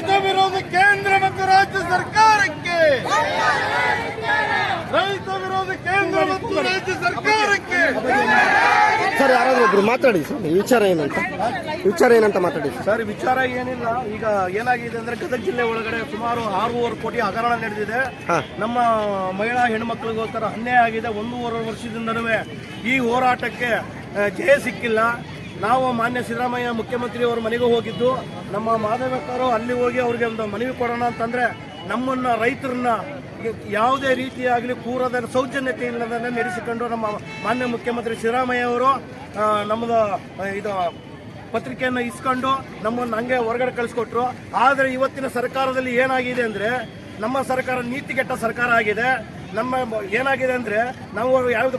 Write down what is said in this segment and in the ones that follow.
ರೈತ ವಿರೋಧ ಕೇಂದ್ರ ಮತ್ತು ರಾಜ್ಯ ಸರ್ಕಾರಕ್ಕೆ, ರೈತ ವಿರೋಧ ಕೇಂದ್ರ ಮತ್ತು ರಾಜ್ಯ ಸರ್ಕಾರಕ್ಕೆ. ಸರ್ ಯಾರಾದ್ರೂ ಒಬ್ರು ಮಾತಾಡಿ ಸರ್, ವಿಚಾರ ಏನಂತ ಮಾತಾಡಿ ಸರ್. ವಿಚಾರ ಏನಿಲ್ಲ, ಈಗ ಏನಾಗಿದೆ ಅಂದ್ರೆ ಗದಗ ಜಿಲ್ಲೆ ಒಳಗಡೆ ಸುಮಾರು 6.5 ಕೋಟಿ ಹಗರಣ ನಡೆದಿದೆ. ನಮ್ಮ ಮಹಿಳಾ ಹೆಣ್ಮಕ್ಳಿಗೋಸ್ಕರ ಅನ್ಯಾಯ ಆಗಿದೆ. 1.5 ವರ್ಷದಿಂದನೂ ಈ ಹೋರಾಟಕ್ಕೆ ಜಯ ಸಿಕ್ಕಿಲ್ಲ. ನಾವು ಮಾನ್ಯ ಸಿದ್ದರಾಮಯ್ಯ ಮುಖ್ಯಮಂತ್ರಿ ಅವರ ಮನೆಗೂ ಹೋಗಿದ್ದು, ನಮ್ಮ ಮಾಧವಕ್ಕರು ಅಲ್ಲಿ ಹೋಗಿ ಅವ್ರಿಗೆ ಒಂದು ಮನವಿ ಕೊಡೋಣ ಅಂತಂದ್ರೆ ನಮ್ಮನ್ನ ರೈತರನ್ನ ಯಾವುದೇ ರೀತಿಯಾಗಲಿ ಪೂರದ ಸೌಜನ್ಯತೆ ಇಲ್ಲದನ್ನ ನಡೆಸಿಕೊಂಡು ನಮ್ಮ ಮಾನ್ಯ ಮುಖ್ಯಮಂತ್ರಿ ಸಿದ್ದರಾಮಯ್ಯ ಅವರು ನಮ್ಮದು ಇದು ಪತ್ರಿಕೆಯನ್ನು ಇಸ್ಕೊಂಡು ನಮ್ಮನ್ನು ಹಂಗೆ ಹೊರಗಡೆ ಕಳಿಸ್ಕೊಟ್ರು. ಆದರೆ ಇವತ್ತಿನ ಸರ್ಕಾರದಲ್ಲಿ ಏನಾಗಿದೆ ಅಂದ್ರೆ ನಮ್ಮ ಸರ್ಕಾರ ನೀತಿಗೆಟ್ಟ ಸರ್ಕಾರ ಆಗಿದೆ. ನಮ್ಮ ಏನಾಗಿದೆ ಅಂದ್ರೆ ನಾವು ಯಾವುದು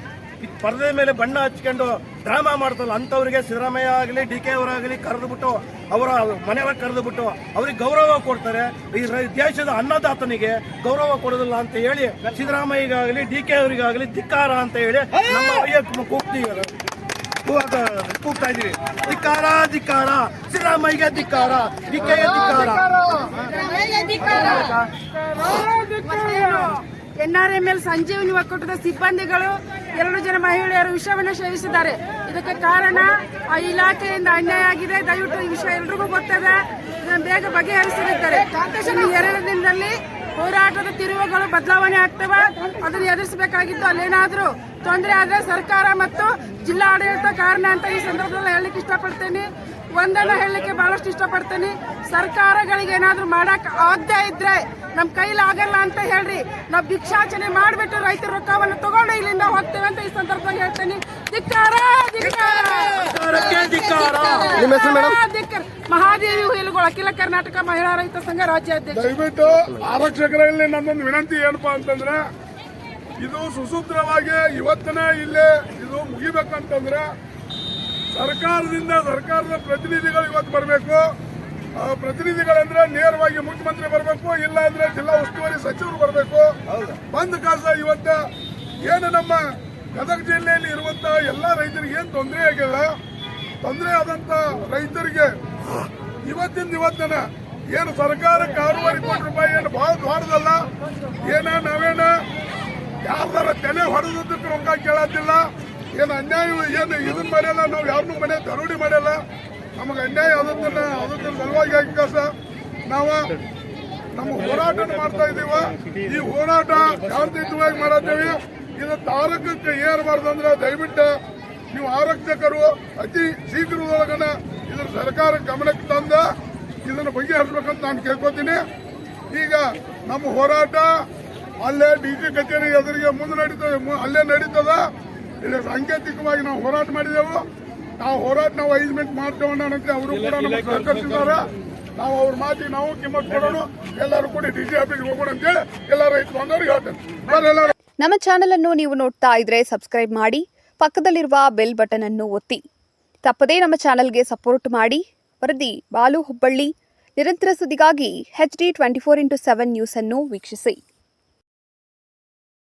ಪರದೆ ಮೇಲೆ ಬಣ್ಣ ಹಚ್ಕೊಂಡು ಡ್ರಾಮಾ ಮಾಡ್ತಲ್ಲ ಅಂಥವ್ರಿಗೆ ಸಿದ್ದರಾಮಯ್ಯ ಆಗಲಿ DK ಅವರಾಗಲಿ ಕರೆದುಬಿಟ್ಟು ಅವರ ಮನೆಯೊಳಗೆ ಕರೆದುಬಿಟ್ಟು ಅವ್ರಿಗೆ ಗೌರವ ಕೊಡ್ತಾರೆ. ಈ ದೇಶದ ಅನ್ನದಾತನಿಗೆ ಗೌರವ ಕೊಡೋದಿಲ್ಲ ಅಂತ ಹೇಳಿ ಸಿದ್ದರಾಮಯ್ಯಗಾಗಲಿ DK ಅವರಿಗಾಗಲಿ ಧಿಕ್ಕಾರ ಅಂತ ಹೇಳಿ ನಮ್ಮ ಕೂಗ್ತಾ ಇದೀವಿ. ಧಿಕ್ಕಾರ ಧಿಕ್ಕಾರ, ಸಿದ್ದರಾಮಯ್ಯಗೆ ಧಿಕ್ಕಾರ, DKಗೆ ಧಿಕ್ಕಾರ. NRML ಸಂಜೀವನಿ ಒಕ್ಕೂಟದ ಸಿಬ್ಬಂದಿಗಳು 2 ಜನ ಮಹಿಳೆಯರು ವಿಷವನ್ನು ಸೇವಿಸಿದ್ದಾರೆ. ಇದಕ್ಕೆ ಕಾರಣ ಆ ಇಲಾಖೆಯಿಂದ ಅನ್ಯಾಯ ಆಗಿದೆ. ದಯವಿಟ್ಟು ಈ ವಿಷಯ ಎಲ್ರಿಗೂ ಗೊತ್ತದೆ, ಇದನ್ನು ಬೇಗ ಬಗೆಹರಿಸಲಿದ್ದಾರೆ. ಇನ್ನು 2 ದಿನದಲ್ಲಿ ಹೋರಾಟದ ತಿರುವುಗಳು ಬದಲಾವಣೆ ಆಗ್ತವೆ. ಅದನ್ನು ಎದುರಿಸಬೇಕಾಗಿದ್ದು ಅಲ್ಲೇನಾದ್ರೂ ತೊಂದರೆ ಆದ್ರೆ ಸರ್ಕಾರ ಮತ್ತು ಜಿಲ್ಲಾಡಳಿತ ಕಾರಣ ಅಂತ ಈ ಸಂದರ್ಭದಲ್ಲಿ ಹೇಳಲಿಕ್ಕೆ ಇಷ್ಟಪಡ್ತೇನೆ. ಒಂದನ್ನ ಹೇಳಲಿಕ್ಕೆ ಬಹಳಷ್ಟು ಇಷ್ಟಪಡ್ತೇನೆ, ಸರ್ಕಾರಗಳಿಗೆ ಏನಾದ್ರೂ ಮಾಡಕ್ ಆಗದೆ ಇದ್ರೆ ನಮ್ ಕೈಲಿ ಆಗಲ್ಲ ಅಂತ ಹೇಳ್ರಿ. ನಾವು ಭಿಕ್ಷಾಚನೆ ಮಾಡಿಬಿಟ್ಟು ರೈತರ ರೊಕ್ಕವನ್ನು ತಗೊಂಡು ಇಲ್ಲಿಂದ ಹೋಗ್ತೇವೆ ಅಂತ ಈ ಸಂದರ್ಭದಲ್ಲಿ ಹೇಳ್ತೇನೆ. ಧಿಕ್ಕಾರ ಮಹಾದೇವಿ ಹುಯಿಲುಗಳು, ಅಖಿಲ ಕರ್ನಾಟಕ ಮಹಿಳಾ ರೈತ ಸಂಘ ರಾಜ್ಯಾಧ್ಯಕ್ಷ. ದಯವಿಟ್ಟು ಆರಕ್ಷಕರಲ್ಲಿ ನನ್ನೊಂದು ವಿನಂತಿ ಏನಪ್ಪಾ ಅಂತಂದ್ರೆ, ಇದು ಸುಸೂತ್ರವಾಗಿ ಇವತ್ತಿನ ಇಲ್ಲೇ ಇದು ಮುಗಿಬೇಕಂತಂದ್ರೆ ಸರ್ಕಾರದ ಪ್ರತಿನಿಧಿಗಳು ಇವತ್ತು ಬರಬೇಕು. ಪ್ರತಿನಿಧಿಗಳಂದ್ರೆ ನೇರವಾಗಿ ಮುಖ್ಯಮಂತ್ರಿ ಬರಬೇಕು, ಇಲ್ಲ ಅಂದ್ರೆ ಜಿಲ್ಲಾ ಉಸ್ತುವಾರಿ ಸಚಿವರು ಬರಬೇಕು. ಬಂದ ಕಾಲ ಇವತ್ತ ಏನು ನಮ್ಮ ಗದಗ ಜಿಲ್ಲೆಯಲ್ಲಿ ಇರುವಂತ ಎಲ್ಲಾ ರೈತರಿಗೆ ಏನ್ ತೊಂದರೆ ಆಗಿಲ್ಲ, ತೊಂದರೆ ಆದಂತ ರೈತರಿಗೆ ಇವತ್ತಿನ ಏನು ಸರ್ಕಾರಕ್ಕೆ 6.5 ಕೋಟಿ ರೂಪಾಯಿ ಏನು ಬಹಳ ದೊಡ್ಡದಲ್ಲ. ನಾವೇನ ಯಾರ್ದಾರ ತೆನೆ ಹೊಡೆದಕ್ಕೆ ರೊಕ್ಕ ಕೇಳತ್ತಿಲ್ಲ. ಏನು ಅನ್ಯಾಯ ಏನು ಇದನ್ನ ಮಾಡ್ಯಲ್ಲ, ನಾವು ಯಾರನ್ನೂ ಮನೆ ದರೋಡಿ ಮಾಡ್ಯಲ್ಲ. ನಮಗೆ ಅನ್ಯಾಯ ಅದನ್ನ ಸಲುವಾಗಿ ಆಗಿಕಾಸ ನಾವು ನಮ್ಮ ಹೋರಾಟ ಮಾಡ್ತಾ ಇದೀವ. ಈ ಹೋರಾಟ ಶಾಂತಿಯುತವಾಗಿ ಮಾಡತ್ತೇವೆ. ಇದು ತಾರಕಕ್ಕೆ ಏರಬಾರ್ದಂದ್ರೆ ದಯವಿಟ್ಟು ನೀವು ಆರಕ್ಷಕರು ಅತಿ ಶೀಘ್ರದೊಳಗನ ಇದ್ರ ಸರ್ಕಾರ ಗಮನಕ್ಕೆ ತಂದ ಇದನ್ನು ಬಗೆಹರಿಸಬೇಕಂತ ನಾನು ಕೇಳ್ಕೊತೀನಿ. ಈಗ ನಮ್ಮ ಹೋರಾಟ ಅಲ್ಲೇ DG ಕಚೇರಿ ಎದುರಿಗೆ ಮುಂದೆ ನಡೀತದೆ, ಅಲ್ಲೇ ನಡೀತದ. ಇಲ್ಲಿ ಸಾಂಕೇತಿಕವಾಗಿ ನಾವು ಹೋರಾಟ ಮಾಡಿದೆವು. ನಾವು ಹೋರಾಟ ಅರೇಂಜ್ಮೆಂಟ್ ಮಾಡ್ತೇವೆ ಅಂತ ಅವರು ಕೂಡ ನಮಗೆ ಸಹಕರಿಸಿದ್ದಾರೆ. ನಾವು ಅವ್ರ ಮಾತಿಗೆ ನಾವು ಕಿಮ್ಮತ್ ಕೊಡೋಣ, ಎಲ್ಲರೂ ಕೂಡ DG ಆಫೀಸ್ಗೆ ಹೋಗೋಣ ಅಂತೇಳಿ ಎಲ್ಲ ರೈತರು ಬಂದವ್ರಿಗೆ ಹೇಳ್ತೇನೆ. ನಮ್ಮ ಚಾನೆಲ್ ಅನ್ನು ನೀವು ನೋಡ್ತಾ ಇದ್ರೆ ಸಬ್ಸ್ಕ್ರೈಬ್ ಮಾಡಿ, ಪಕ್ಕದಲ್ಲಿರುವ ಬೆಲ್ ಬಟನ್ ಅನ್ನು ಒತ್ತಿ. ತಪ್ಪದೇ ನಮ್ಮ ಚಾನೆಲ್ಗೆ ಸಪೋರ್ಟ್ ಮಾಡಿ. ವರದಿ ಬಾಲು ಹುಬ್ಬಳ್ಳಿ. ನಿರಂತರ ಸುದ್ದಿಗಾಗಿ HD 24x7 ನ್ಯೂಸ್ ಅನ್ನು ವೀಕ್ಷಿಸಿ.